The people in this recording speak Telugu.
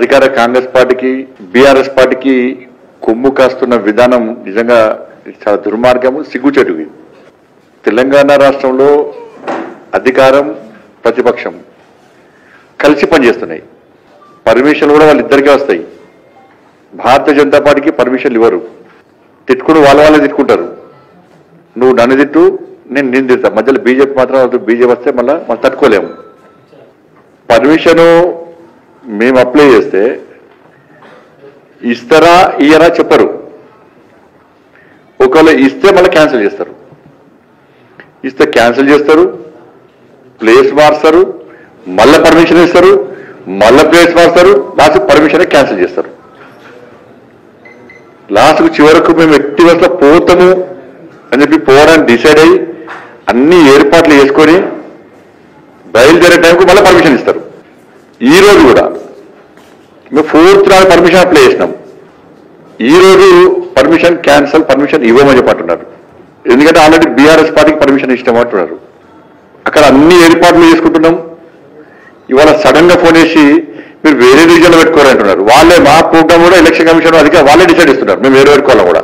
అధికార కాంగ్రెస్ పార్టీకి బీఆర్ఎస్ పార్టీకి కొమ్ము కాస్తున్న విధానం నిజంగా చాలా దుర్మార్గము, సిగ్గుచేటు. తెలంగాణ రాష్ట్రంలో అధికారం ప్రతిపక్షం కలిసి పనిచేస్తున్నాయి. పర్మిషన్లు కూడా వాళ్ళిద్దరికీ వస్తాయి. భారతీయ జనతా పార్టీకి పర్మిషన్లు ఇవ్వరు. తిట్టుకుని వాళ్ళే తిట్టుకుంటారు. నువ్వు నన్ను తిట్టు, నేను నిన్ను తిడతా. మధ్యలో బీజేపీ మాత్రం బీజేపీ వస్తే మళ్ళీ మనం తట్టుకోలేము. పర్మిషను మేము అప్లై చేస్తే ఇస్తారా ఇయ్యరా చెప్పరు. ఒకవేళ ఇస్తే మళ్ళీ క్యాన్సిల్ చేస్తారు. ఇస్తే క్యాన్సిల్ చేస్తారు, ప్లేస్ మార్స్తారు, మళ్ళీ పర్మిషన్ ఇస్తారు, మళ్ళీ ప్లేస్ మార్స్తారు, లాస్ట్ పర్మిషన్ క్యాన్సిల్ చేస్తారు. లాస్ట్కు చివరకు మేము ఎట్టి వస్తే పోతాము అని చెప్పి పోవడానికి డిసైడ్ అయ్యి అన్ని ఏర్పాట్లు చేసుకొని బయలుదేరే టైంకు మళ్ళీ పర్మిషన్ ఇస్తారు. ఈ రోజు కూడా మేము 4th నాడు పర్మిషన్ అప్లై చేసినాం. ఈ రోజు పర్మిషన్ క్యాన్సల్, పర్మిషన్ ఇవ్వమని చెప్పంటున్నారు. ఎందుకంటే ఆల్రెడీ బీఆర్ఎస్ పార్టీకి పర్మిషన్ ఇష్టమంటున్నారు. అక్కడ అన్ని ఏర్పాట్లు చేసుకుంటున్నాం. ఇవాళ సడన్ గా ఫోన్ చేసి మీరు వేరే రీజన్లో పెట్టుకోవాలంటున్నారు. వాళ్ళే మా ప్రోగ్రామ్ కూడా ఎలక్షన్ కమిషన్ అధికారులు వాళ్ళే డిసైడ్ ఇస్తున్నారు మేము వేరే పెట్టుకోవాలని కూడా.